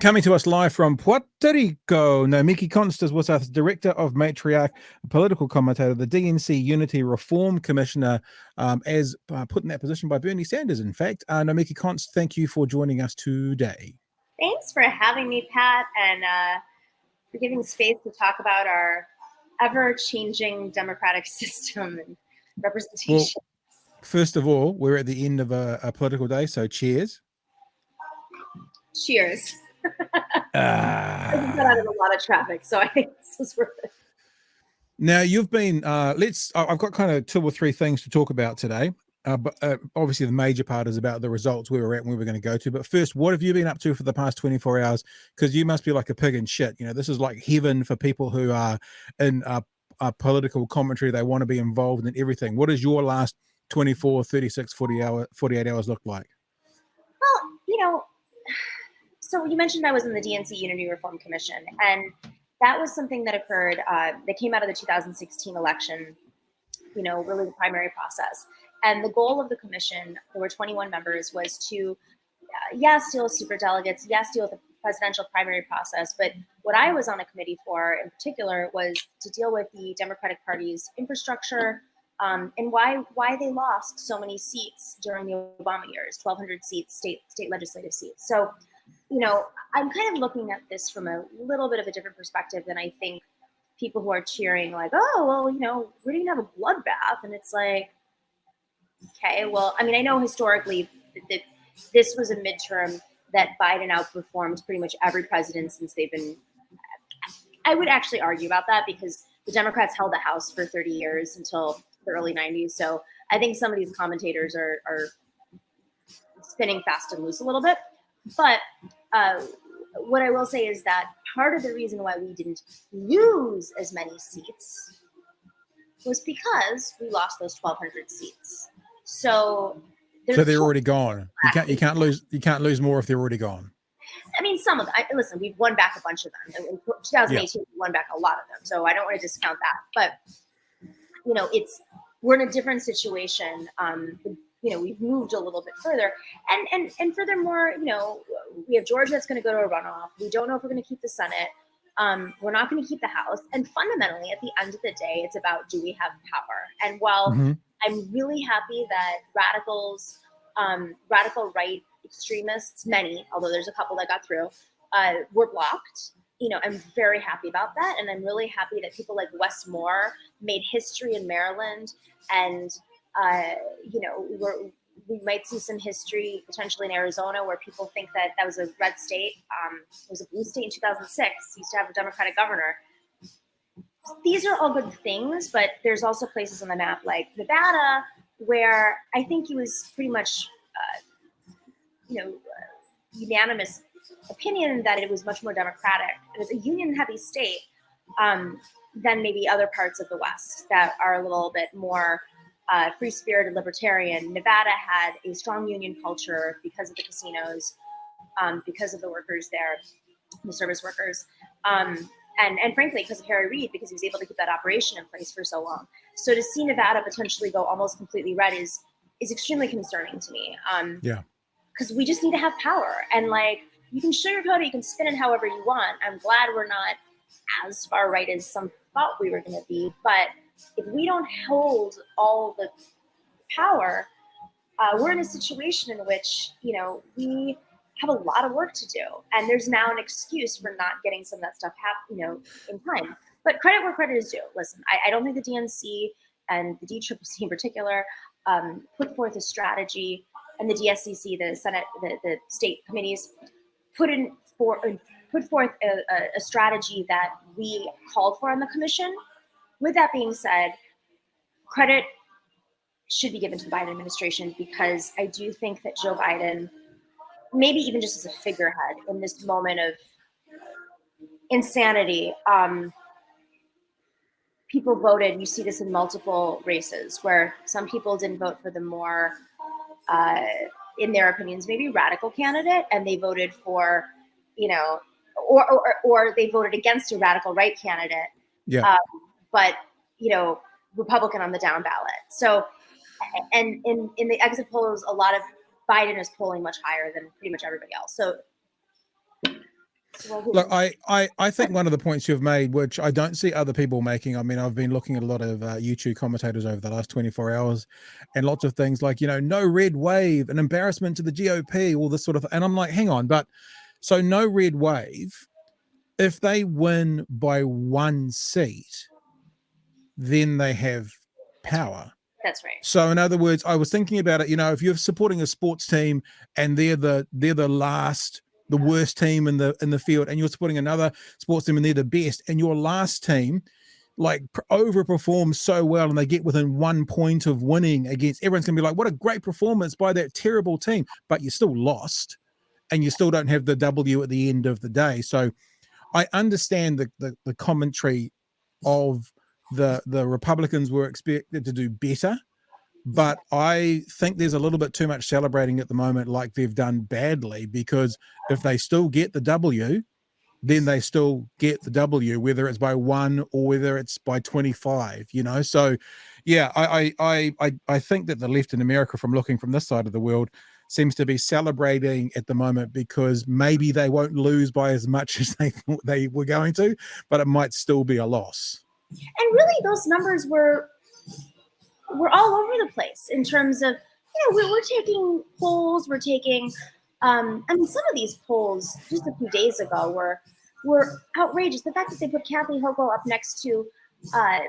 Coming to us live from Puerto Rico, Nomiki Konst is with us, Director of Matriarch, a political commentator, the DNC Unity Reform Commissioner, as put in that position by Bernie Sanders, in fact. Nomiki Konst, thank you for joining us today. Thanks for having me, Pat, and for giving space to talk about our ever-changing democratic system and representation. Well, first of all, we're at the end of a political day, so cheers. Cheers. I got out of a lot of traffic, so I think this was worth it. Now, you've been, I've got kind of 2 or 3 things to talk about today. But obviously the major part is about the results where we're at and where we're going to go to. But first, what have you been up to for the past 24 hours? Because you must be like a pig in shit. You know, this is like heaven for people who are in a political commentary. They want to be involved in everything. What does your last 24, 36, 48 hours look like? Well, you know, so you mentioned I was in the DNC Unity Reform Commission, and that was something that occurred, that came out of the 2016 election, you know, really the primary process. And the goal of the commission, there were 21 members, was to, yes, deal with superdelegates, yes, deal with the presidential primary process. But what I was on a committee for in particular was to deal with the Democratic Party's infrastructure and why they lost so many seats during the Obama years, 1,200 seats, state legislative seats. So, you know, I'm kind of looking at this from a little bit of a different perspective than I think people who are cheering like, oh, well, you know, we didn't have a bloodbath. And it's like, okay, well, I mean, I know historically that this was a midterm that Biden outperformed pretty much every president since they've been. I would actually argue about that because the Democrats held the House for 30 years until the early 90s. So I think some of these commentators are spinning fast and loose a little bit. But what I will say is that part of the reason why we didn't lose as many seats was because we lost those 1,200 seats. So they're already gone. You can't lose more if they're already gone. I mean, some of them. Listen, we've won back a bunch of them. In 2018, we won back a lot of them. So I don't want to discount that. But you know, we're in a different situation. You know, we've moved a little bit further, and furthermore, you know, we have Georgia that's going to go to a runoff. We don't know if we're going to keep the Senate. We're not going to keep the House. And fundamentally, at the end of the day, it's about, do we have power? And while I'm really happy that radicals, radical right extremists, many, although there's a couple that got through, were blocked. You know, I'm very happy about that. And I'm really happy that people like Wes Moore made history in Maryland. And, you know, we might see some history potentially in Arizona where people think that was a red state. It was a blue state in 2006. Used to have a Democratic governor. These are all good things, but there's also places on the map like Nevada where I think it was pretty much, you know, unanimous opinion that it was much more democratic. It was a union-heavy state than maybe other parts of the West that are a little bit more free-spirited, libertarian. Nevada had a strong union culture because of the casinos, because of the workers there, the service workers. And frankly, because of Harry Reid, because he was able to keep that operation in place for so long. So to see Nevada potentially go almost completely red is extremely concerning to me. Yeah. Because we just need to have power. And like, you can sugarcoat it, you can spin it however you want. I'm glad we're not as far right as some thought we were going to be. But if we don't hold all the power, we're in a situation in which, you know, we have a lot of work to do, and there's now an excuse for not getting some of that stuff you know, in time. But credit where credit is due. Listen, I don't think the DNC and the DCCC in particular put forth a strategy, and the DSCC, the Senate, the state committees, put forth a strategy that we called for on the commission. With that being said, credit should be given to the Biden administration, because I do think that Joe Biden, maybe even just as a figurehead in this moment of insanity, people voted. You see this in multiple races where some people didn't vote for the more, in their opinions, maybe radical candidate, and they voted for, you know, or they voted against a radical right candidate. Yeah. But, you know, Republican on the down ballot. So, and in the exit polls, a lot of Biden is polling much higher than pretty much everybody else. So Look, I think one of the points you've made, which I don't see other people making, I mean, I've been looking at a lot of YouTube commentators over the last 24 hours and lots of things like, no red wave, an embarrassment to the GOP, all this sort of, and I'm like, hang on, but so no red wave, if they win by 1 seat, then they have power. That's right. So in other words, I was thinking about it, if you're supporting a sports team and they're the worst team in the field, and you're supporting another sports team and they're the best, and your last team like overperforms so well and they get within 1 point of winning against, everyone's gonna be like, what a great performance by that terrible team, but you still lost and you still don't have the W at the end of the day. So I understand the commentary of the Republicans were expected to do better, but I think there's a little bit too much celebrating at the moment like they've done badly, because if they still get the W, then they still get the W, whether it's by 1 or whether it's by 25, So yeah, I think that the left in America, from looking from this side of the world, seems to be celebrating at the moment because maybe they won't lose by as much as they thought they were going to, but it might still be a loss. And really those numbers were all over the place in terms of, we're taking polls, we're taking, some of these polls just a few days ago were outrageous. The fact that they put Kathy Hochul up next to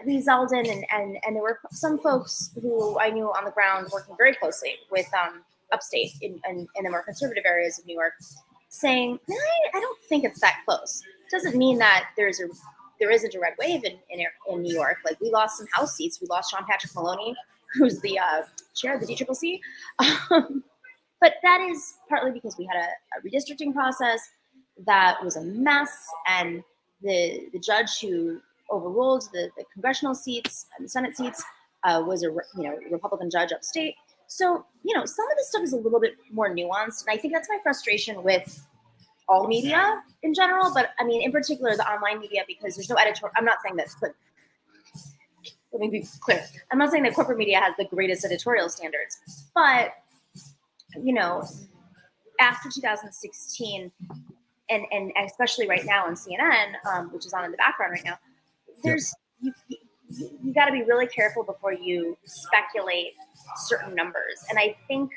Lee Zeldin, and there were some folks who I knew on the ground working very closely with upstate in the more conservative areas of New York, saying, I don't think it's that close. It doesn't mean that there isn't a red wave in New York. Like, we lost some House seats. We lost Sean Patrick Maloney, who's the chair of the DCCC. But that is partly because we had a redistricting process that was a mess, and the judge who overruled the congressional seats and the Senate seats was a Republican judge upstate. So some of this stuff is a little bit more nuanced, and I think that's my frustration with all media in general, but I mean in particular the online media, because there's no editorial. I'm not saying that. Let me be clear. I'm not saying that corporate media has the greatest editorial standards, but after 2016, and especially right now on CNN, which is on in the background right now, there's you got to be really careful before you speculate certain numbers, and I think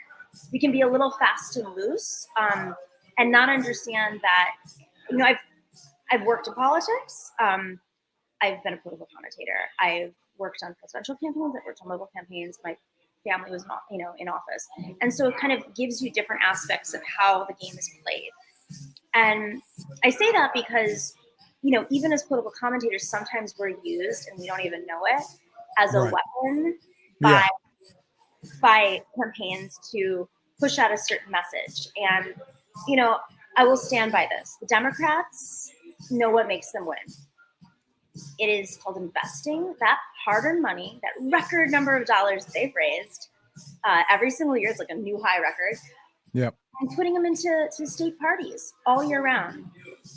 we can be a little fast and loose, and not understand that. I've worked in politics. I've been a political commentator. I've worked on presidential campaigns. I've worked on local campaigns. My family was not, in office. And so it kind of gives you different aspects of how the game is played. And I say that because, even as political commentators, sometimes we're used, and we don't even know it, as a weapon by campaigns to push out a certain message. And, I will stand by this. The Democrats know what makes them win. It is called investing that hard-earned money, that record number of dollars they've raised every single year. It's like a new high record. Yep. And putting them into state parties all year round.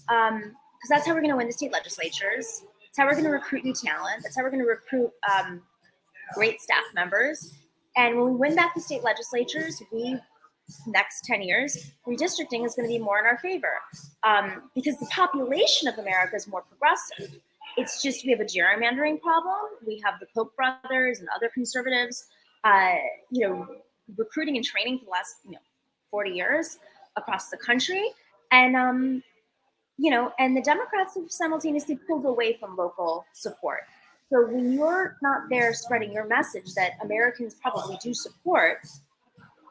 Because that's how we're going to win the state legislatures. That's how we're going to recruit new talent. That's how we're going to recruit great staff members. And when we win back the state legislatures, next 10 years, redistricting is going to be more in our favor. Because the population of America is more progressive. It's just we have a gerrymandering problem. We have the Koch brothers and other conservatives, recruiting and training for the last 40 years across the country, and and the Democrats have simultaneously pulled away from local support. So when you're not there spreading your message that Americans probably do support,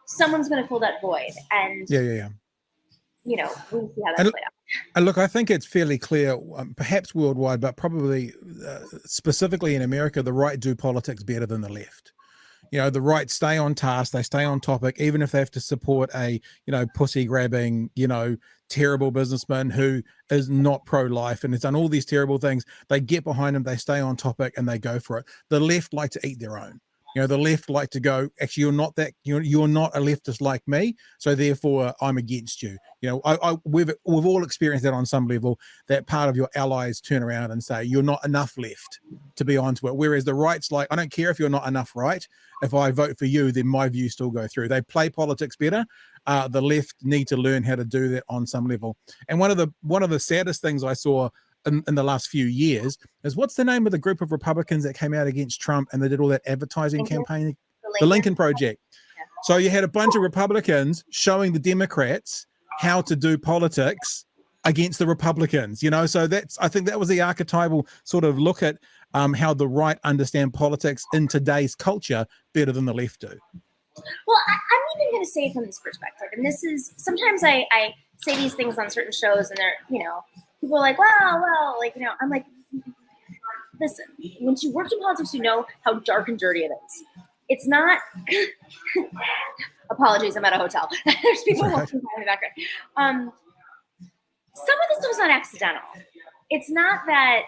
someone's going to fill that void, and we see how that's played out. And look, I think it's fairly clear, perhaps worldwide, but probably specifically in America, the right do politics better than the left. The right stay on task, they stay on topic, even if they have to support a, pussy grabbing, terrible businessman who is not pro-life and has done all these terrible things. They get behind him, they stay on topic, and they go for it. The left like to eat their own. The left like to go, actually, you're not a leftist like me, so therefore I'm against you. We've all experienced that on some level, that part of your allies turn around and say, you're not enough left to be onto it. Whereas the right's like, I don't care if you're not enough right. If I vote for you, then my views still go through. They play politics better. the left need to learn how to do that on some level. And one of the saddest things I saw in the last few years is, what's the name of the group of Republicans that came out against Trump and they did all that advertising campaign? The Lincoln Project. Yeah. So you had a bunch of Republicans showing the Democrats how to do politics against the Republicans, you know. So I think that was the archetypal sort of look at how the right understand politics in today's culture better than the left do. Well, I'm even going to say it from this perspective, and this is, sometimes I say these things on certain shows, and they're, you know, people are like, well, like, you know, I'm like, listen, once you worked in politics, you know how dark and dirty it is. It's not, apologies, I'm at a hotel. There's people walking by in the background. Some of this stuff is not accidental. It's not that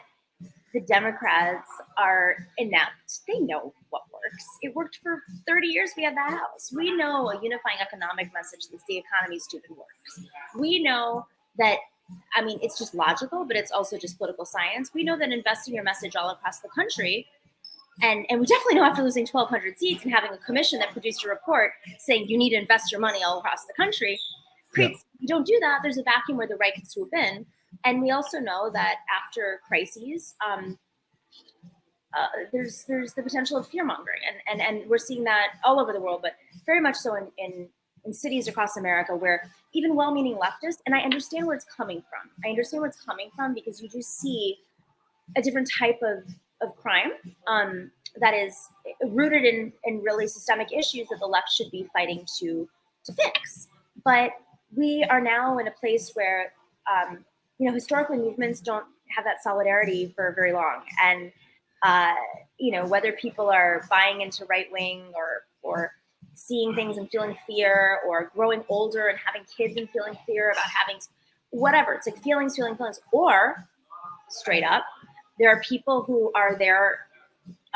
the Democrats are inept. They know what works. It worked for 30 years. We had the House. We know a unifying economic message that's the economy stupid works. We know that, I mean, it's just logical, but it's also just political science. We know that investing your message all across the country, and we definitely know after losing 1,200 seats and having a commission that produced a report saying you need to invest your money all across the country, creates, you don't do that, there's a vacuum where the right can swoop in. And we also know that after crises, there's the potential of fear mongering, and we're seeing that all over the world, but very much so in cities across America, where even well-meaning leftists, and I understand where it's coming from. I understand where it's coming from because you do see a different type of crime that is rooted in really systemic issues that the left should be fighting to fix. But we are now in a place where, you know, historically movements don't have that solidarity for very long. And, you know, whether people are buying into right wing or seeing things and feeling fear, or growing older and having kids and feeling fear about having whatever, it's like feelings, or straight up, there are people who are there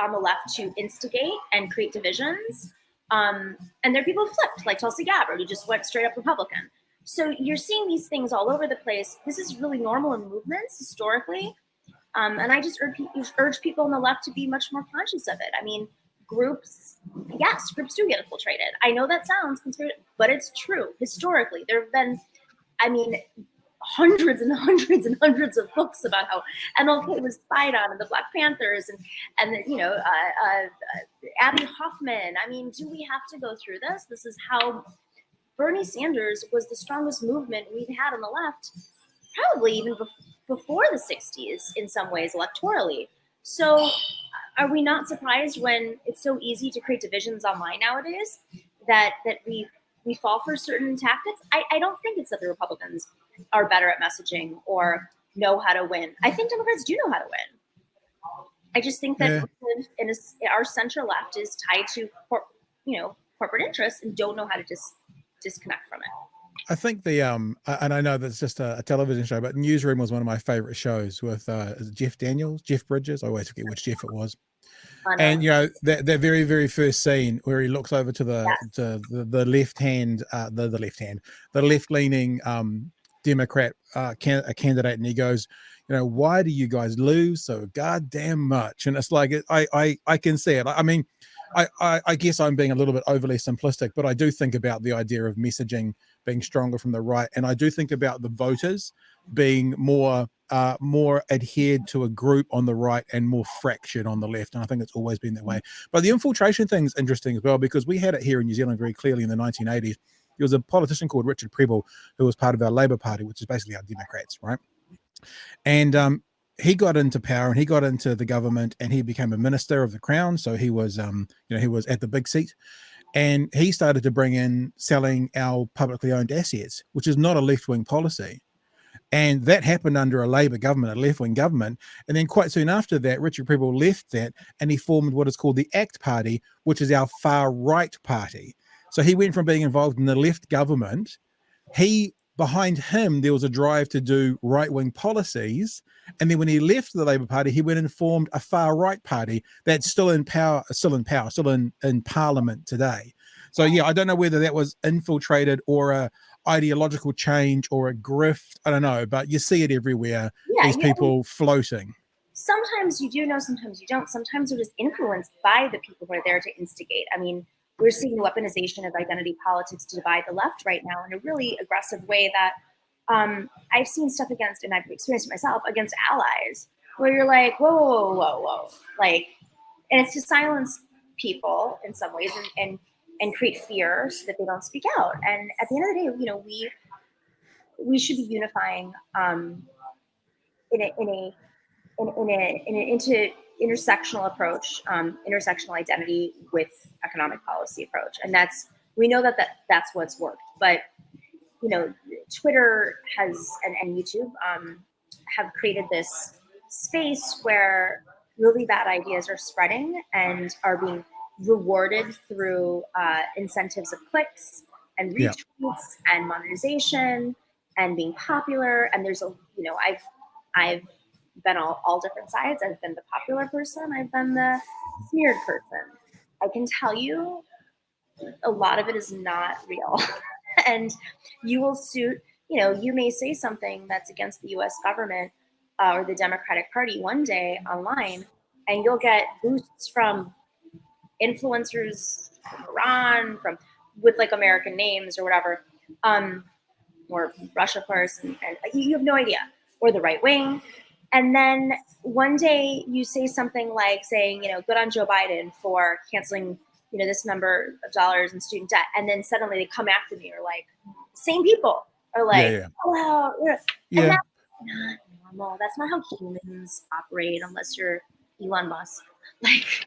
on the left to instigate and create divisions. And there are people who flipped, like Tulsi Gabbard, who just went straight up Republican. So you're seeing these things all over the place. This is really normal in movements historically. And I just urge people on the left to be much more conscious of it. I mean, groups do get infiltrated. I know that sounds conspiracy, but it's true. Historically, there have been, I mean, hundreds and hundreds and hundreds of books about how MLK was spied on, and the Black Panthers, and the, you know, Abby Hoffman. I mean, do we have to go through this? This is how Bernie Sanders was the strongest movement we've had on the left, probably even before the 60s in some ways electorally. So are we not surprised when it's so easy to create divisions online nowadays that we fall for certain tactics? I don't think it's that the Republicans are better at messaging or know how to win. I think Democrats do know how to win. I just think that our center left is tied to corporate interests and don't know how to disconnect from it. I think and I know that's just a television show, but Newsroom was one of my favorite shows with is it Jeff Bridges? I always forget which Jeff it was. And you know that very, very first scene where he looks over to the left leaning Democrat candidate, and he goes, you know, why do you guys lose so goddamn much? And it's like I can see it. I mean, I guess I'm being a little bit overly simplistic, but I do think about the idea of messaging being stronger from the right, and I do think about the voters being more adhered to a group on the right and more fractured on the left, and I think it's always been that way. But the infiltration thing is interesting as well, because we had it here in New Zealand very clearly in the 1980s. There was a politician called Richard Prebble who was part of our Labour Party, which is basically our Democrats, right? And he got into power and he got into the government and he became a minister of the Crown. So he was, he was at the big seat, and he started to bring in selling our publicly owned assets, which is not a left-wing policy. And that happened under a Labour government, a left-wing government. And then quite soon after that, Richard Prebble left that and he formed what is called the ACT Party, which is our far-right party. So he went from being involved in the left government. Behind him, there was a drive to do right-wing policies. And then when he left the Labour Party, he went and formed a far-right party that's still in Parliament today. So, yeah, I don't know whether that was infiltrated or a ideological change or a grift. I don't know, but you see it everywhere, these people floating. Sometimes you do know, sometimes you don't. Sometimes they're just influenced by the people who are there to instigate. I mean, we're seeing the weaponization of identity politics to divide the left right now in a really aggressive way that I've seen stuff against, and I've experienced it myself, against allies, where you're like, whoa, whoa, whoa, whoa. Like, and it's to silence people in some ways and create fear so that they don't speak out. And at the end of the day, you know, we should be unifying in an intersectional approach, intersectional identity with economic policy approach. And we know that's what's worked. But, you know, Twitter has, and YouTube have created this space where really bad ideas are spreading and are being rewarded through incentives of clicks and retweets and monetization and being popular. And there's you know, I've been all different sides. I've been the popular person. I've been the smeared person. I can tell you a lot of it is not real. And you will suit, you know, you may say something that's against the US government or the Democratic Party one day online, and you'll get boosts from influencers from Iran, with like American names or whatever, or Russia, of course, and you have no idea, or the right wing. And then one day you say something like saying, you know, good on Joe Biden for canceling, you know, this number of dollars in student debt. And then suddenly they come after me, or like, same people are like, oh, wow. And that's not normal. That's not how humans operate unless you're Elon Musk. Like,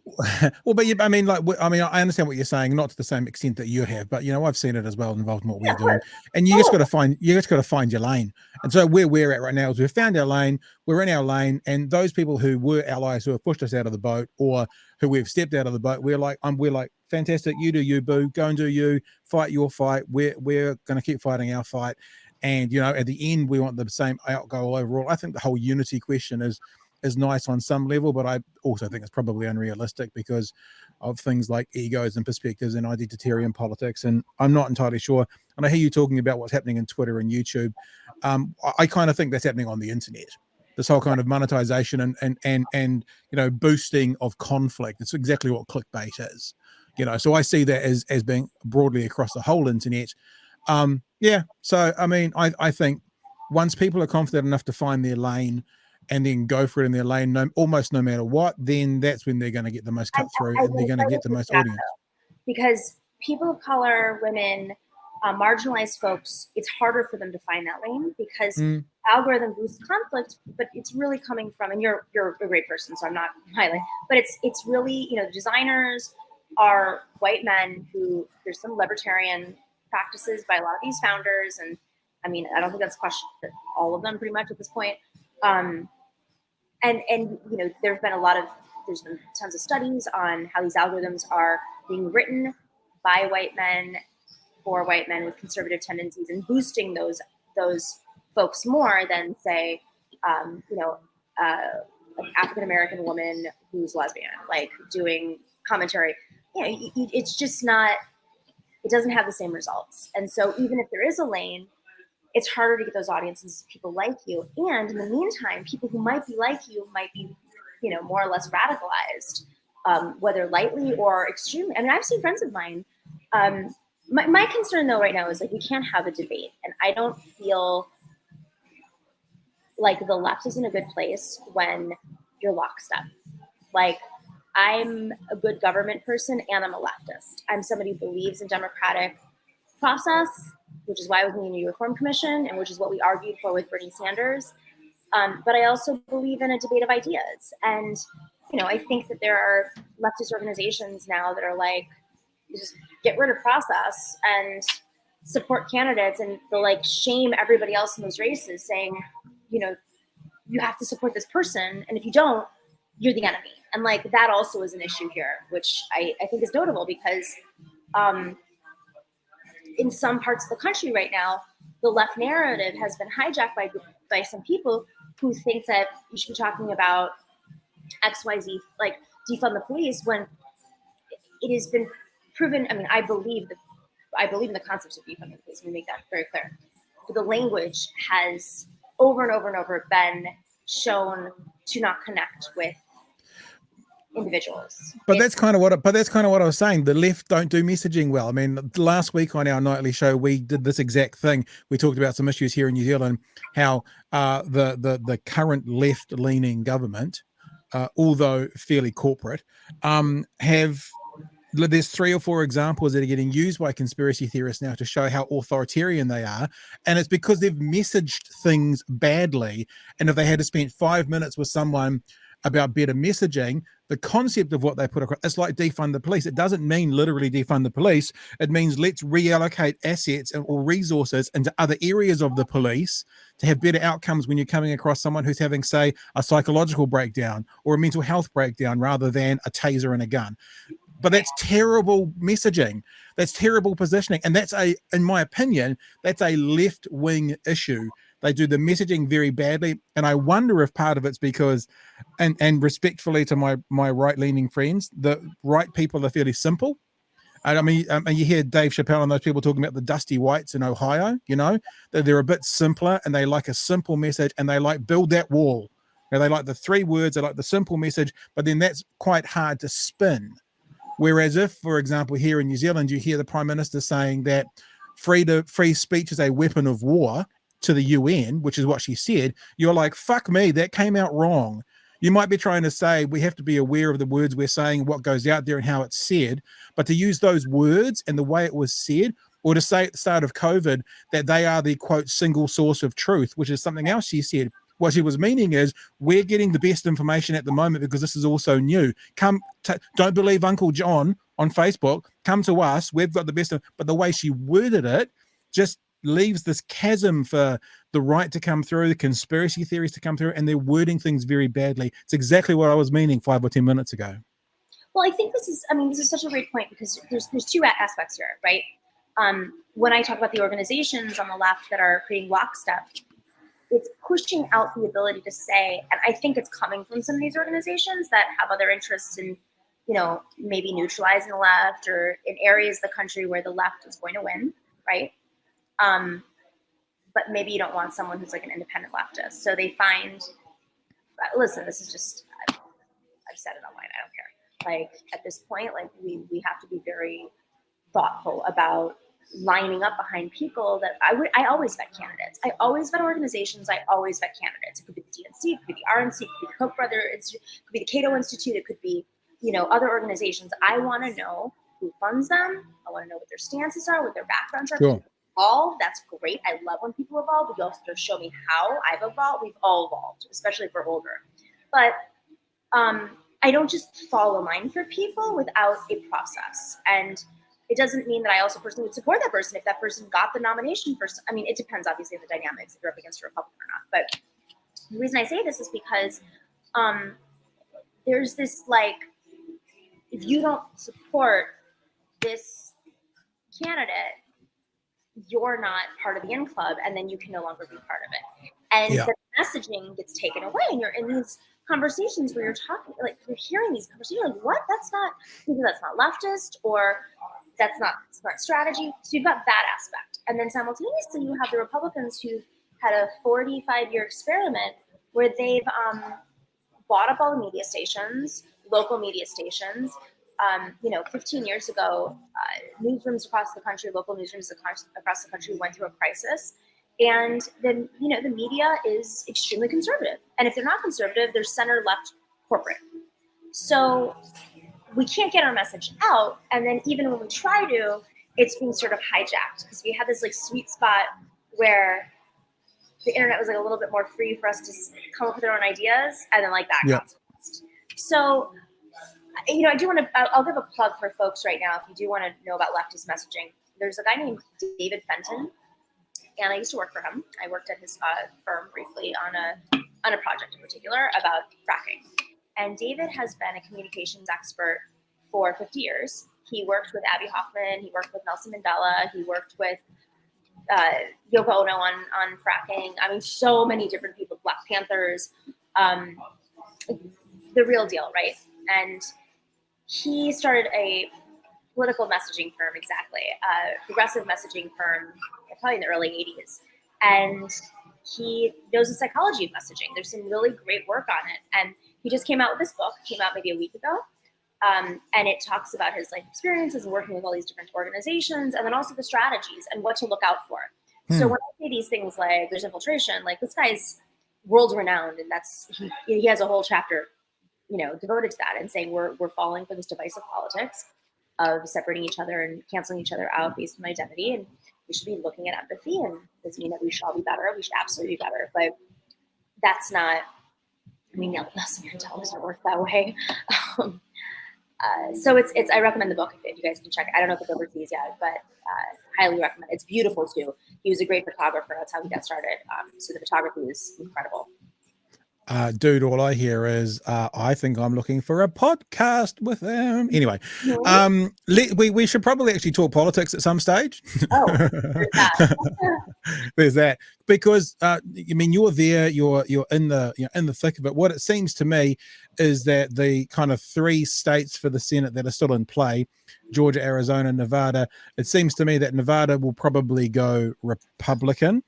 well, but I mean, I understand what you're saying, not to the same extent that you have, but you know, I've seen it as well, involved in what we're doing. And you just got to find your lane. And so where we're at right now is we've found our lane, we're in our lane, and those people who were allies who have pushed us out of the boat, or who we've stepped out of the boat, we're like, fantastic, you do you, boo, go and do you, fight your fight. We're going to keep fighting our fight. And, you know, at the end, we want the same goal overall. I think the whole unity question is nice on some level, but I also think it's probably unrealistic because of things like egos and perspectives and identitarian politics. And I'm not entirely sure. And I hear you talking about what's happening in Twitter and YouTube. I kind of think that's happening on the internet. This whole kind of monetization and you know, boosting of conflict. It's exactly what clickbait is. You know, so I see that as being broadly across the whole internet. So I mean, I think once people are confident enough to find their lane and then go for it in their lane, almost no matter what, then that's when they're going to get the most cut through, and they're going to get the most audience. Because people of color, women, marginalized folks, it's harder for them to find that lane because algorithm boosts conflict, but it's really coming from, and you're a great person, so I'm not highlighting, but it's really, you know, the designers are white men who, there's some libertarian practices by a lot of these founders, and I mean, I don't think that's questioned, all of them pretty much at this point. And you know, there's been tons of studies on how these algorithms are being written by white men for white men with conservative tendencies and boosting those folks more than, say, you know, an African American woman who's lesbian, like doing commentary. You know, it's just not. It doesn't have the same results. And so even if there is a lane, it's harder to get those audiences, people like you. And in the meantime, people who might be like you might be, you know, more or less radicalized, whether lightly or extremely. I mean, I've seen friends of mine. My concern, though, right now is like we can't have a debate. And I don't feel like the left is in a good place when you're lockstep. Like, I'm a good government person and I'm a leftist. I'm somebody who believes in democratic process, which is why I was in the New Reform Commission, and which is what we argued for with Bernie Sanders. But I also believe in a debate of ideas. And, you know, I think that there are leftist organizations now that are like, just get rid of process and support candidates, and they'll like shame everybody else in those races, saying, you know, you have to support this person, and if you don't, you're the enemy. And like that also is an issue here, which I think is notable because in some parts of the country right now, the left narrative has been hijacked by some people who think that you should be talking about XYZ, like defund the police, when it has been proven. I mean, I believe in the concept of defund the police. Let me make that very clear. But the language has over and over and over been shown to not connect with individuals. But that's kind of what I was saying. The left don't do messaging well. I mean, last week on our nightly show, we did this exact thing. We talked about some issues here in New Zealand, how the current left-leaning government, although fairly corporate, there's 3 or 4 examples that are getting used by conspiracy theorists now to show how authoritarian they are. And it's because they've messaged things badly. And if they had to spend 5 minutes with someone about better messaging, the concept of what they put across, it's like defund the police. It doesn't mean literally defund the police. It means let's reallocate assets or resources into other areas of the police to have better outcomes when you're coming across someone who's having, say, a psychological breakdown or a mental health breakdown rather than a taser and a gun. But that's terrible messaging. That's terrible positioning. And that's in my opinion, that's a left-wing issue. They do the messaging very badly. And I wonder if part of it's because, and respectfully to my right-leaning friends, the right people are fairly simple. I mean, you hear Dave Chappelle and those people talking about the dusty whites in Ohio, they're a bit simpler and they like a simple message and they like build that wall. They like the 3 words, they like the simple message, but then that's quite hard to spin. Whereas if, for example, here in New Zealand, you hear the Prime Minister saying that free speech is a weapon of war to the UN, which is what she said, you're like, fuck me, that came out wrong. You might be trying to say we have to be aware of the words we're saying, what goes out there and how it's said, but to use those words and the way it was said, or to say at the start of COVID that they are the, quote, single source of truth, which is something else she said. What she was meaning is we're getting the best information at the moment because this is also new. Don't believe Uncle John on Facebook. Come to us. We've got the best. But the way she worded it just leaves this chasm for the right to come through, the conspiracy theories to come through, and they're wording things very badly. It's exactly what I was meaning 5 or 10 minutes ago. Well, I think this is such a great point because there's 2 aspects here, right? When I talk about the organizations on the left that are creating lockstep, it's pushing out the ability to say, and I think it's coming from some of these organizations that have other interests in, maybe neutralizing the left or in areas of the country where the left is going to win, right? But maybe you don't want someone who's like an independent leftist. So they find, listen, this is just, I've said it online, I don't care. Like at this point, like we have to be very thoughtful about lining up behind people that I always vet candidates. I always vet organizations. I always vet candidates. It could be the DNC, it could be the RNC, it could be the Koch brother Institute, it could be the Cato Institute, it could be, other organizations. I want to know who funds them. I want to know what their stances are, what their backgrounds are. Sure. Evolve. That's great. I love when people evolve, but you also have to show me how I've evolved. We've all evolved, especially if we're older. But I don't just fall in line for people without a process. And it doesn't mean that I also personally would support that person if that person got the nomination first. I mean, it depends obviously on the dynamics if you're up against a Republican or not. But the reason I say this is because there's this like, if you don't support this candidate, you're not part of the in club, and then you can no longer be part of it. And the messaging gets taken away, and you're in these conversations where you're talking, like you're hearing these conversations, like what? That's not leftist, or that's not smart strategy. So you've got that aspect. And then simultaneously you have the Republicans who've had a 45-year experiment where they've bought up all the media stations, local media stations. 15 years ago, newsrooms across the country, local newsrooms across the country went through a crisis. And then, the media is extremely conservative. And if they're not conservative, they're center-left corporate. So we can't get our message out. And then even when we try to, it's being sort of hijacked because we had this like sweet spot where the internet was like a little bit more free for us to come up with our own ideas. And then like that got lost. So, I do want to, I'll give a plug for folks right now. If you do want to know about leftist messaging, there's a guy named David Fenton, and I used to work for him. I worked at his firm briefly on a project in particular about fracking. And David has been a communications expert for 50 years. He worked with Abby Hoffman. He worked with Nelson Mandela. He worked with Yoko Ono on fracking. I mean, so many different people, Black Panthers, the real deal, right? And he started a political messaging firm, a progressive messaging firm, probably in the early 80s. And he knows the psychology of messaging. There's some really great work on it. And he just came out with this book, came out maybe a week ago. And it talks about his life experiences and working with all these different organizations, and then also the strategies and what to look out for. So when I say these things like there's infiltration, like this guy's world renowned, and he has a whole chapter, devoted to that, and saying we're falling for this divisive politics of separating each other and canceling each other out based on identity, and we should be looking at empathy, and doesn't mean that we should all be better. We should absolutely be better, but that's not. I mean, nothing in television works that way. So it's. I recommend the book if you guys can check it. I don't know if it's overseas yet, but highly recommend. It's beautiful too. He was a great photographer. That's how he got started. So the photography is incredible. Dude, all I hear is I think I'm looking for a podcast with them. Anyway, we should probably actually talk politics at some stage. Oh, there's that. There's that, because I mean, you're there, you're in the thick of it. What it seems to me is that the kind of 3 states for the Senate that are still in play, Georgia, Arizona, Nevada, it seems to me that Nevada will probably go Republican.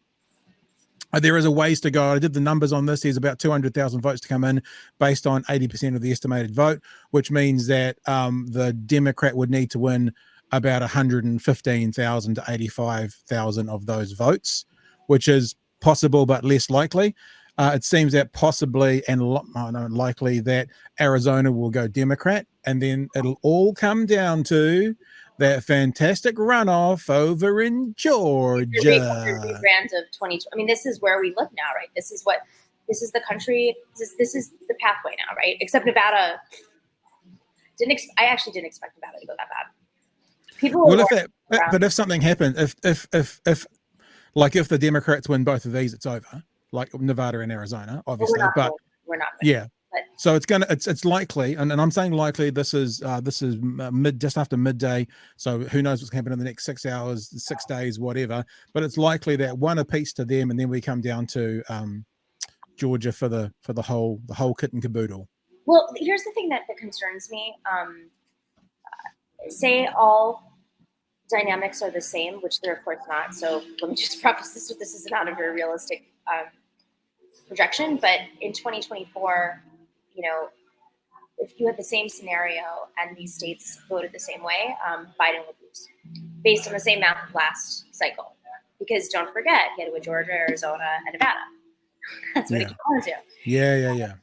There is a ways to go. I did the numbers on this. There's about 200,000 votes to come in based on 80% of the estimated vote, which means that the Democrat would need to win about 115,000 to 85,000 of those votes, which is possible but less likely. It seems that possibly and likely that Arizona will go Democrat, and then it'll all come down to that fantastic runoff over in Georgia. Rebrand of 2020. I mean, this is where we live now, right? This is the country. This is the pathway now, right? Except Nevada I actually didn't expect Nevada to go that bad. People. Well, but if something happened, if the Democrats win both of these, it's over. Like Nevada and Arizona, obviously, we're not. Yeah. So it's likely, and I'm saying likely. This is just after midday. So who knows what's going to happen in the next 6 hours, 6 days, whatever. But it's likely that one apiece to them, and then we come down to Georgia for the whole kit and caboodle. Well, here's the thing that concerns me. Say all dynamics are the same, which they're of course not. So let me just preface this with this is not a very realistic projection. But in 2024. If you had the same scenario and these states voted the same way, Biden would lose based on the same math of last cycle. Because don't forget, he had to win Georgia, Arizona, and Nevada. That's what he wanted to. Yeah.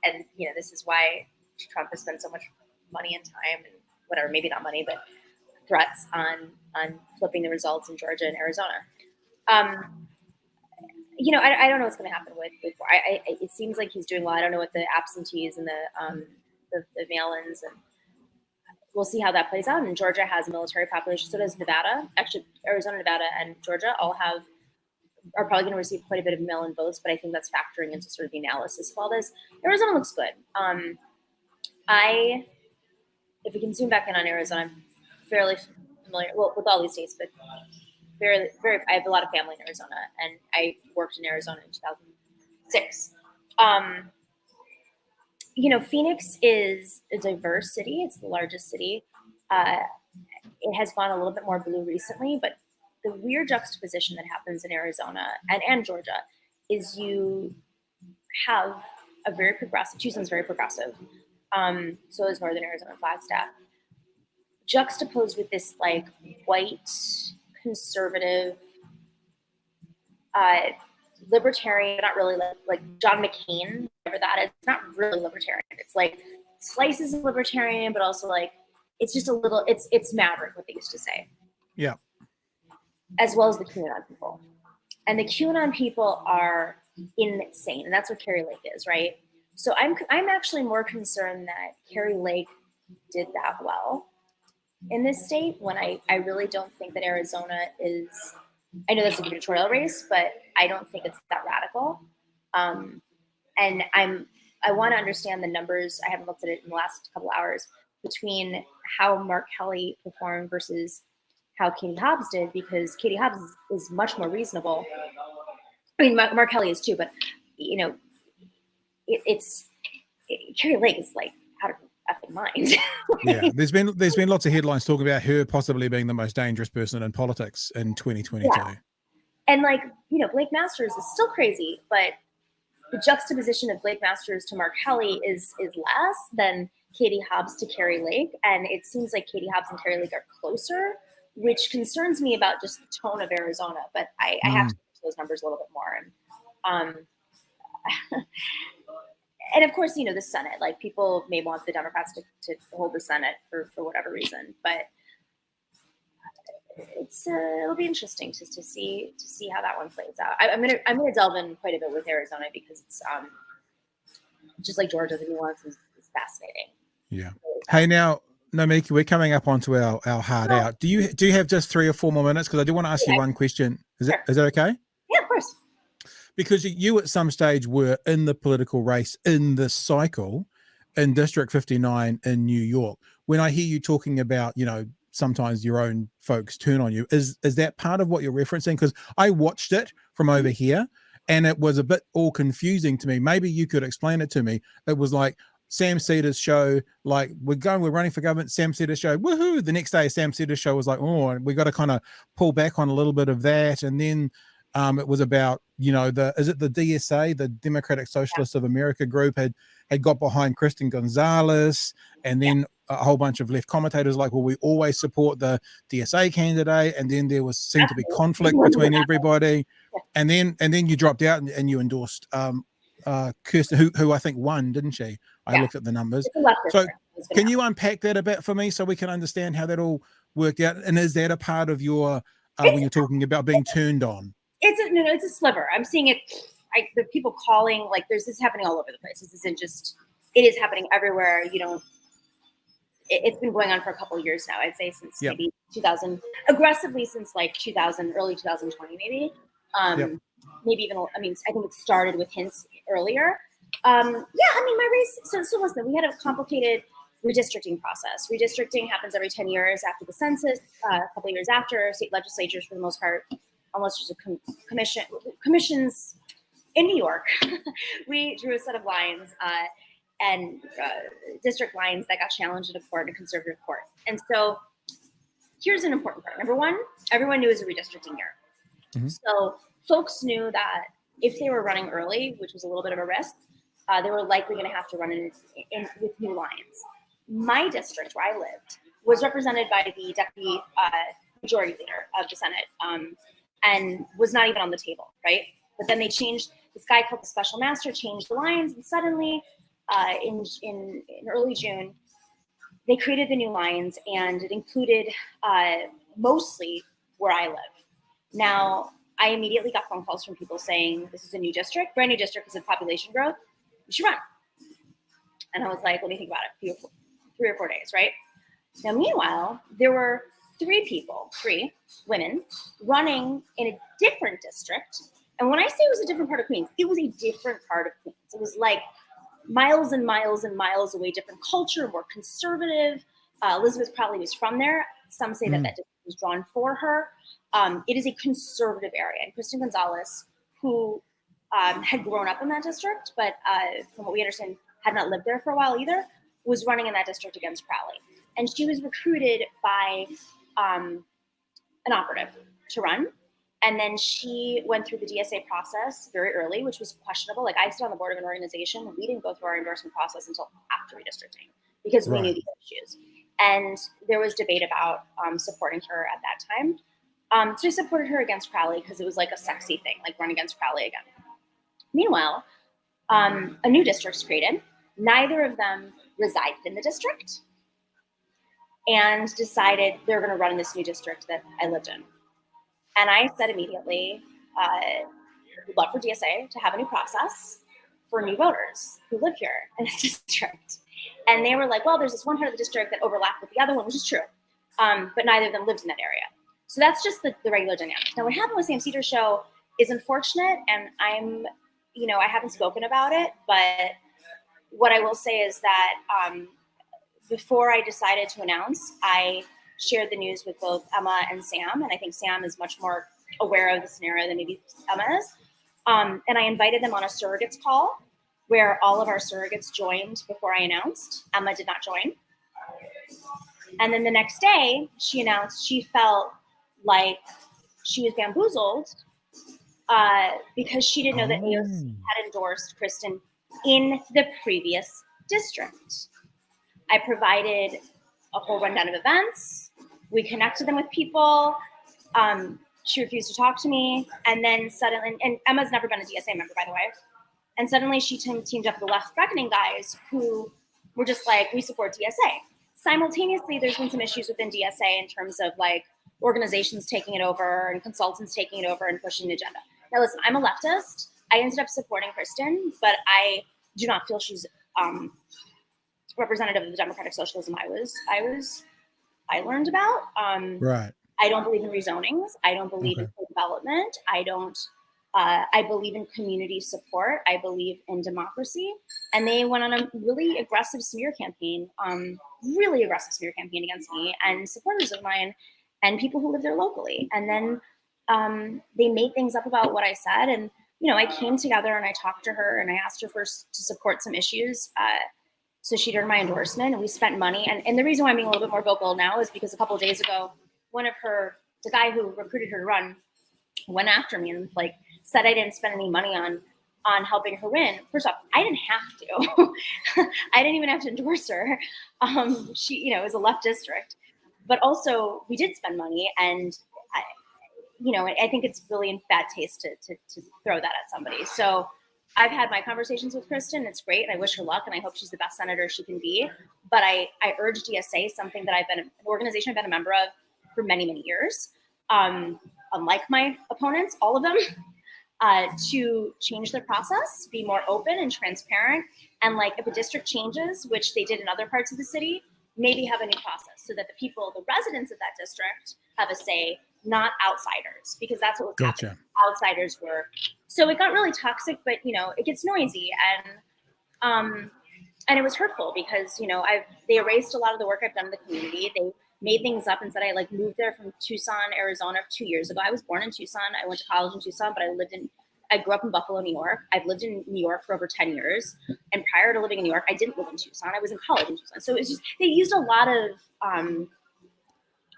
And this is why Trump has spent so much money and time and whatever, maybe not money, but threats on flipping the results in Georgia and Arizona. I don't know what's going to happen with it seems like he's doing well. I don't know what the absentees and the mail-ins, and we'll see how that plays out. And Georgia has a military population. So does Nevada. Actually, Arizona, Nevada, and Georgia all are probably going to receive quite a bit of mail-in votes, but I think that's factoring into sort of the analysis of all this. Arizona looks good. If we can zoom back in on Arizona, I'm fairly familiar, with all these states, but very, I have a lot of family in Arizona, and I worked in Arizona in 2006. Phoenix is a diverse city. It's the largest city. It has gone a little bit more blue recently, but the weird juxtaposition that happens in Arizona and Georgia is you have a very progressive, Tucson's very progressive. So is Northern Arizona, Flagstaff, juxtaposed with this like white, conservative, libertarian, not really like John McCain, whatever that is. It's not really libertarian. It's like slices of libertarian, but also like it's just a little. It's maverick, what they used to say. Yeah. As well as the QAnon people, and the QAnon people are insane, and that's what Carrie Lake is, right? So I'm actually more concerned that Carrie Lake did that well in this state when I really don't think that Arizona is. I know that's a gubernatorial race, but I don't think it's that radical. And I want to understand the numbers. I haven't looked at it in the last couple of hours between how Mark Kelly performed versus how Katie Hobbs did, because Katie Hobbs is much more reasonable. I mean, Mark Kelly is too, but Carrie Lake is like out of effing mind. Yeah, there's been lots of headlines talking about her possibly being the most dangerous person in politics in 2022. Yeah. And Blake Masters is still crazy, but the juxtaposition of Blake Masters to Mark Kelly is less than Katie Hobbs to Carrie Lake. And it seems like Katie Hobbs and Carrie Lake are closer, which concerns me about just the tone of Arizona. But I have to look at those numbers a little bit more. And and of course, the Senate, like people may want the Democrats to hold the Senate for whatever reason, but it'll be interesting to see how that one plays out. I'm gonna delve in quite a bit with Arizona because it's just like Georgia, the nuance is fascinating. Yeah. Hey, now, Nomiki, we're coming up onto our hard out. Do you have just 3 or 4 more minutes? Because I do want to ask you one question. Is that okay? Yeah, of course. Because you at some stage were in the political race in this cycle in District 59 in New York. When I hear you talking about, sometimes your own folks turn on you, is that part of what you're referencing? Because I watched it from over here and it was a bit all confusing to me. Maybe you could explain it to me. It was like Sam Seder's show, like we're running for government, Sam Seder's show, woohoo. The next day, Sam Seder's show was like, oh, we got to kind of pull back on a little bit of that. And then it was about, is it the DSA, the Democratic Socialists of America group had got behind Kristen Gonzalez, and then a whole bunch of left commentators like, well, we always support the DSA candidate, and then there seemed to be conflict between everybody, and then you dropped out and you endorsed Kirsten, who I think won, didn't she? I looked at the numbers. So can you unpack that a bit for me so we can understand how that all worked out? And is that a part of your when you're talking about being turned on? It's a sliver. I'm seeing it. The people calling, like, this is happening all over the place. This isn't just. It is happening everywhere. It's been going on for a couple of years now. I'd say since maybe 2000, aggressively since like 2000, early 2020, maybe. Maybe even. I think it started with hints earlier. My race. So listen, we had a complicated redistricting process. Redistricting happens every 10 years after the census. A couple of years after, state legislatures, for the most part. Unless there's a commissions in New York, we drew a set of lines and district lines that got challenged in a conservative court. And so here's an important part. Number one, everyone knew it was a redistricting year. Mm-hmm. So folks knew that if they were running early, which was a little bit of a risk, they were likely going to have to run in with new lines. My district, where I lived, was represented by the deputy majority leader of the Senate. And was not even on the table, right? But then they changed, this guy called the special master changed the lines, and suddenly in early June, they created the new lines, and it included mostly where I live. Now, I immediately got phone calls from people saying, this is a new district, brand new district because of population growth, you should run. And I was like, let me think about it, 3 or 4 days, right? Now, meanwhile, there were 3 women running in a different district. And when I say it was a different part of Queens, it was a different part of Queens. It was like miles and miles and miles away, different culture, more conservative. Elizabeth probably was from there. Some say that district was drawn for her. It is a conservative area. And Kristen Gonzalez, who had grown up in that district, but from what we understand, had not lived there for a while either, was running in that district against Crowley. And she was recruited by an operative to run. And then she went through the DSA process very early, which was questionable. Like, I sit on the board of an organization. We didn't go through our endorsement process until after redistricting because we knew these issues. And there was debate about supporting her at that time. So I supported her against Crowley because it was like a sexy thing, like run against Crowley again. Meanwhile, a new district's created. Neither of them resided in the district and decided they're going to run in this new district that I lived in. And I said immediately, we'd love for DSA to have a new process for new voters who live here in this district. And they were like, well, there's this one part of the district that overlapped with the other one, which is true. But neither of them lived in that area. So that's just the regular dynamic. Now, what happened with Sam Seder's show is unfortunate, and I haven't spoken about it, but what I will say is that before I decided to announce, I shared the news with both Emma and Sam, and I think Sam is much more aware of the scenario than maybe Emma is. And I invited them on a surrogates call where all of our surrogates joined before I announced. Emma did not join. And then the next day, she announced she felt like she was bamboozled because she didn't know that AOC had endorsed Kristen in the previous district. I provided a whole rundown of events. We connected them with people. She refused to talk to me. And then suddenly, and Emma's never been a DSA member, by the way. And suddenly she teamed up with the Left Reckoning guys who were just like, we support DSA. Simultaneously, there's been some issues within DSA in terms of like organizations taking it over and consultants taking it over and pushing the agenda. Now, listen, I'm a leftist. I ended up supporting Kristen, but I do not feel she's representative of the democratic socialism I learned about. Right. I don't believe in rezonings. I don't believe in co-development. I believe in community support. I believe in democracy. And they went on a really aggressive smear campaign against me and supporters of mine and people who live there locally. And then they made things up about what I said. And, I came together and I talked to her and I asked her first to support some issues. So she earned my endorsement and we spent money. And the reason why I'm being a little bit more vocal now is because a couple of days ago, the guy who recruited her to run went after me and like said I didn't spend any money on helping her win. First off, I didn't have to. I didn't even have to endorse her. She, it was a left district. But also we did spend money, and I think it's really in bad taste to throw that at somebody. So I've had my conversations with Kristen. It's great. And I wish her luck and I hope she's the best senator she can be. But I urge DSA, something that an organization I've been a member of for many, many years. Unlike my opponents, all of them, to change their process, be more open and transparent. And like if a district changes, which they did in other parts of the city, maybe have a new process so that the residents of that district have a say, not outsiders, because that's what was happening. Outsiders were. So it got really toxic, but it gets noisy and it was hurtful because they erased a lot of the work I've done in the community. They made things up and said I like moved there from Tucson, Arizona 2 years ago. I was born in Tucson. I went to college in Tucson, but I grew up in Buffalo, New York. I've lived in New York for over 10 years. And prior to living in New York, I didn't live in Tucson. I was in college in Tucson. So it's just, they used a lot of,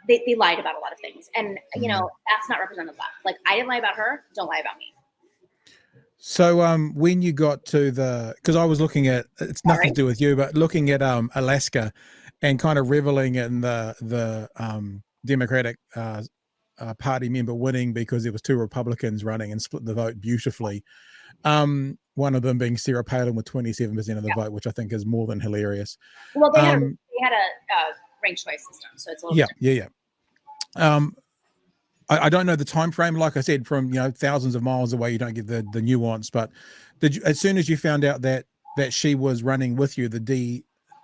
they lied about a lot of things. And, that's not representative left. Like I didn't lie about her. Don't lie about me. So when you got to because I was looking at, it's nothing to do with you, but looking at Alaska and kind of reveling in the Democratic Party member winning because there was two Republicans running and split the vote beautifully. One of them being Sarah Palin with 27% of the vote, which I think is more than hilarious. Well, they had a ranked choice system, so it's a little yeah. I don't know the time frame. Like I said, from thousands of miles away, you don't get the nuance. But did you, as soon as you found out that she was running with you, the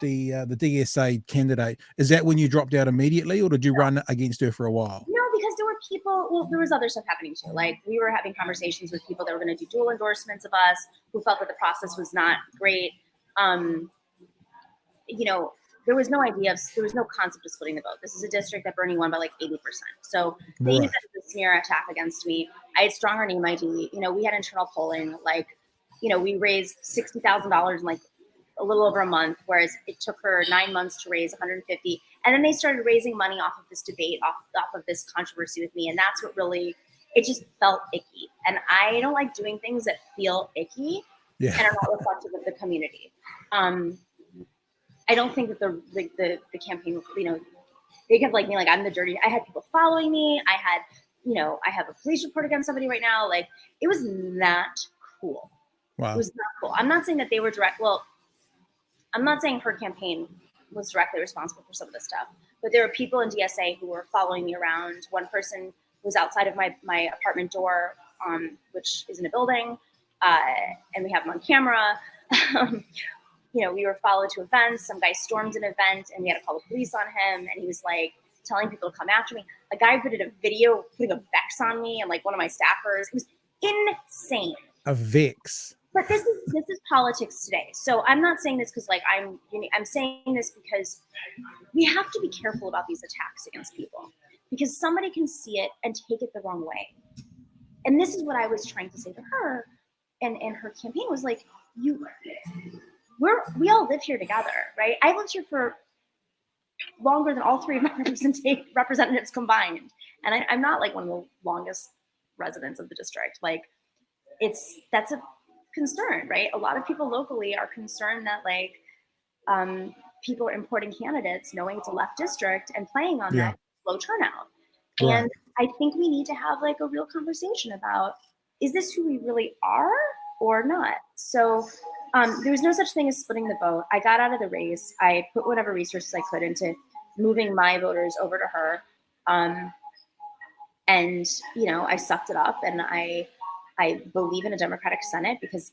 DSA candidate, is that when you dropped out immediately, or did you run against her for a while? No, because there were people. Well, there was other stuff happening too. Like we were having conversations with people that were going to do dual endorsements of us, who felt that the process was not great. There was no concept of splitting the vote. This is a district that Bernie won by like 80%. So they used that as a smear attack against me. I had stronger name ID. We had internal polling. Like, we raised $60,000 in like a little over a month, whereas it took her 9 months to raise 150. And then they started raising money off of this debate, off of this controversy with me. And that's what really, it just felt icky. And I don't like doing things that feel icky and are not reflective of the community. I don't think that the campaign, they kept like me, like I'm the dirty. I had people following me. I have a police report against somebody right now. Like it was not cool. Wow. It was not cool. I'm not saying that they were direct. Well, I'm not saying her campaign was directly responsible for some of this stuff, but there were people in DSA who were following me around. One person was outside of my apartment door, which is in a building, and we have him on camera. We were followed to events. Some guy stormed an event and we had to call the police on him. And he was like telling people to come after me. A guy put a video putting a vex on me and like one of my staffers. It was insane. A vex. But this is politics today. So I'm not saying this because like I'm saying this because we have to be careful about these attacks against people because somebody can see it and take it the wrong way. And this is what I was trying to say to her and her campaign was like, we all live here together, right? I lived here for longer than all three of my representatives combined. And I'm not like one of the longest residents of the district. Like, that's a concern, right? A lot of people locally are concerned that like people are importing candidates knowing it's a left district and playing on that low turnout. Right. And I think we need to have like a real conversation about, is this who we really are or not? So there was no such thing as splitting the vote. I got out of the race. I put whatever resources I could into moving my voters over to her. And, you know, I sucked it up, and I believe in a Democratic Senate because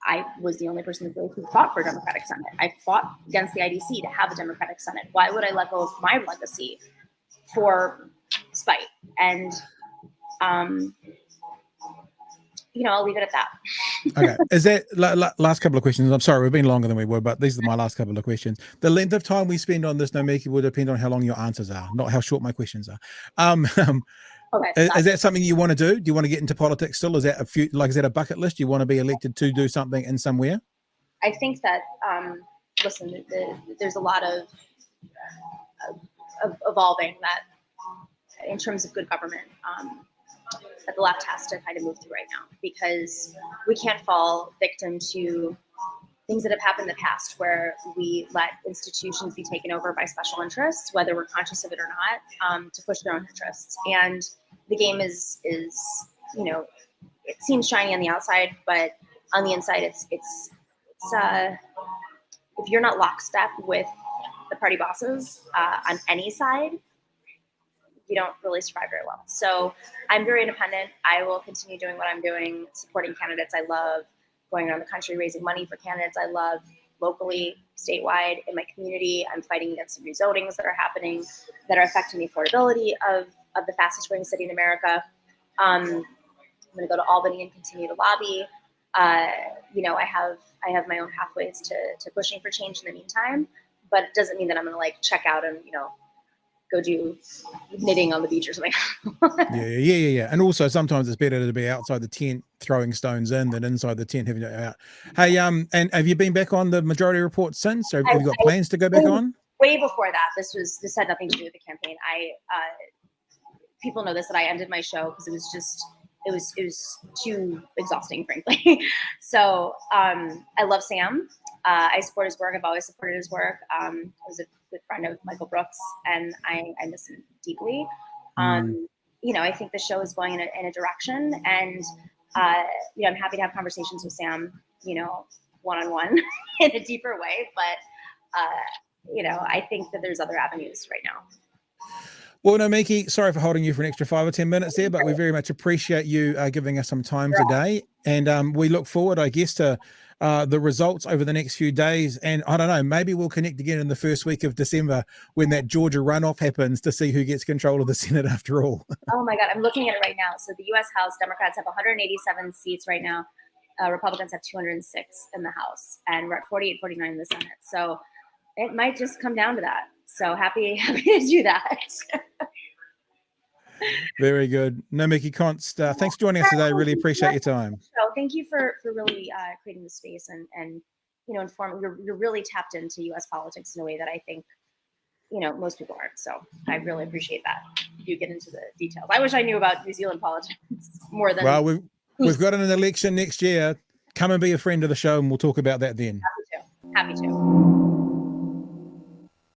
I was the only person who fought for a Democratic Senate. I fought against the IDC to have a Democratic Senate. Why would I let go of my legacy for spite? And, you know, I'll leave it at that. Okay. Is that last couple of questions? I'm sorry, we've been longer than we were, but these are my last couple of questions. The length of time we spend on this, Nomiki, will depend on how long your answers are, not how short my questions are. Okay. Is that something you want to do? Do you want to get into politics still? Is that is that a bucket list? Do you want to be elected to do something in somewhere? I think that, listen, there's a lot of evolving that in terms of good government, that the left has to kind of move through right now, because we can't fall victim to things that have happened in the past where we let institutions be taken over by special interests, whether we're conscious of it or not, to push their own interests. And the game is, you know, it seems shiny on the outside, but on the inside, it's if you're not lockstep with the party bosses on any side, you don't really survive very well. So I'm very independent. I will continue doing what I'm doing, supporting candidates I love, going around the country raising money for candidates I love, locally, statewide, in my community. I'm fighting against some rezonings that are happening that are affecting the affordability of the fastest growing city in America. I'm going to go to Albany and continue to lobby. You know, I have my own pathways to pushing for change in the meantime, but it doesn't mean that I'm going to like check out and, you know, go do knitting on the beach or something. Yeah. And also sometimes it's better to be outside the tent throwing stones in than inside the tent having it out. Hey, and have you been back on the Majority Report since? Or have you got plans to go back on? Way before that, this had nothing to do with the campaign. People know this, that I ended my show because it was too exhausting, frankly. So I love Sam. I support his work. I've always supported his work. I was a good friend of Michael Brooks, and I miss him deeply. You know, I think the show is going in a direction, and you know, I'm happy to have conversations with Sam, you know, one-on-one in a deeper way. But you know, I think that there's other avenues right now. Well, Nomiki, sorry for holding you for an extra 5 or 10 minutes there, but we very much appreciate you giving us some time today. And we look forward, I guess, to the results over the next few days. And I don't know, maybe we'll connect again in the first week of December when that Georgia runoff happens to see who gets control of the Senate after all. Oh my God, I'm looking at it right now. So the U.S. House, Democrats have 187 seats right now. Republicans have 206 in the House, and we're at 48, 49 in the Senate. So it might just come down to that. So happy to do that. Very good. Nomiki Konst, thanks for joining us today. Really appreciate your time. So thank you for really creating the space and you know, informing. You're really tapped into U.S. politics in a way that I think, you know, most people aren't. So I really appreciate that. You get into the details. I wish I knew about New Zealand politics more than. Well, we've got an election next year. Come and be a friend of the show, and we'll talk about that then. Happy to.